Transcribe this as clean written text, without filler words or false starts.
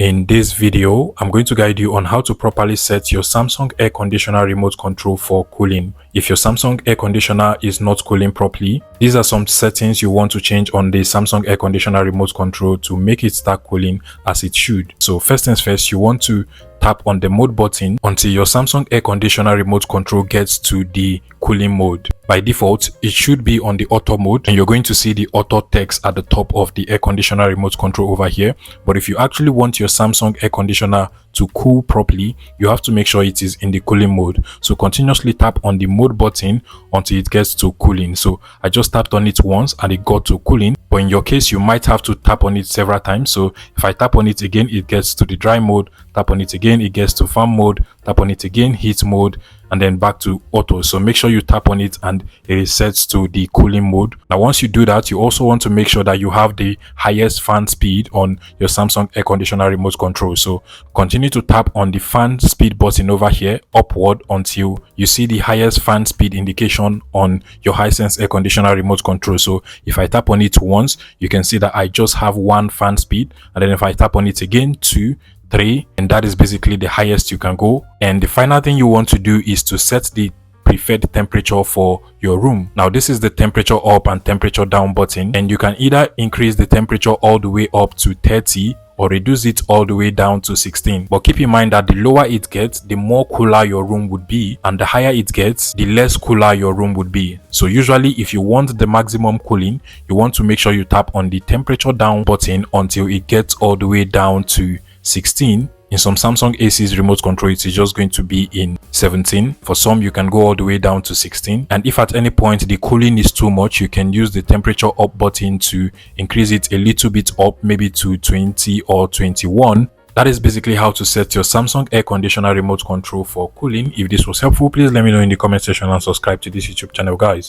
In this video, I'm going to guide you on how to properly set your Samsung air conditioner remote control for cooling. If your Samsung air conditioner is not cooling properly, these are some settings you want to change on the Samsung air conditioner remote control to make it start cooling as it should. So first things first, you want to tap on the mode button until your Samsung air conditioner remote control gets to the cooling mode. By default, it should be on the auto mode, and you're going to see the auto text at the top of the air conditioner remote control over here. But if you actually want your Samsung air conditioner to cool properly, you have to make sure it is in the cooling mode. So continuously tap on the mode button until it gets to cooling. So I just tapped on it once and it got to cooling, but in your case you might have to tap on it several times. So if I tap on it again, it gets to the dry mode, tap on it again, it gets to fan mode, tap on it again, heat mode, and then back to auto. So make sure you tap on it and it resets to the cooling mode. Now once you do that, you also want to make sure that you have the highest fan speed on your Samsung air conditioner remote control. So continue to tap on the fan speed button over here upward until you see the highest fan speed indication on your Hisense air conditioner remote control. So if I tap on it once, you can see that I just have 1 fan speed, and then if I tap on it again, 2, 3, and that is basically the highest you can go. And the final thing you want to do is to set the preferred temperature for your room. Now this is the temperature up and temperature down button, and you can either increase the temperature all the way up to 30 or reduce it all the way down to 16. But keep in mind that the lower it gets, the more cooler your room would be, and the higher it gets, the less cooler your room would be. So usually if you want the maximum cooling, you want to make sure you tap on the temperature down button until it gets all the way down to 16. In some Samsung AC's remote control, it is just going to be in 17. For some, you can go all the way down to 16. And if at any point the cooling is too much, you can use the temperature up button to increase it a little bit up, maybe to 20 or 21. That is basically how to set your Samsung air conditioner remote control for cooling. If this was helpful, please let me know in the comment section and subscribe to this YouTube channel, guys.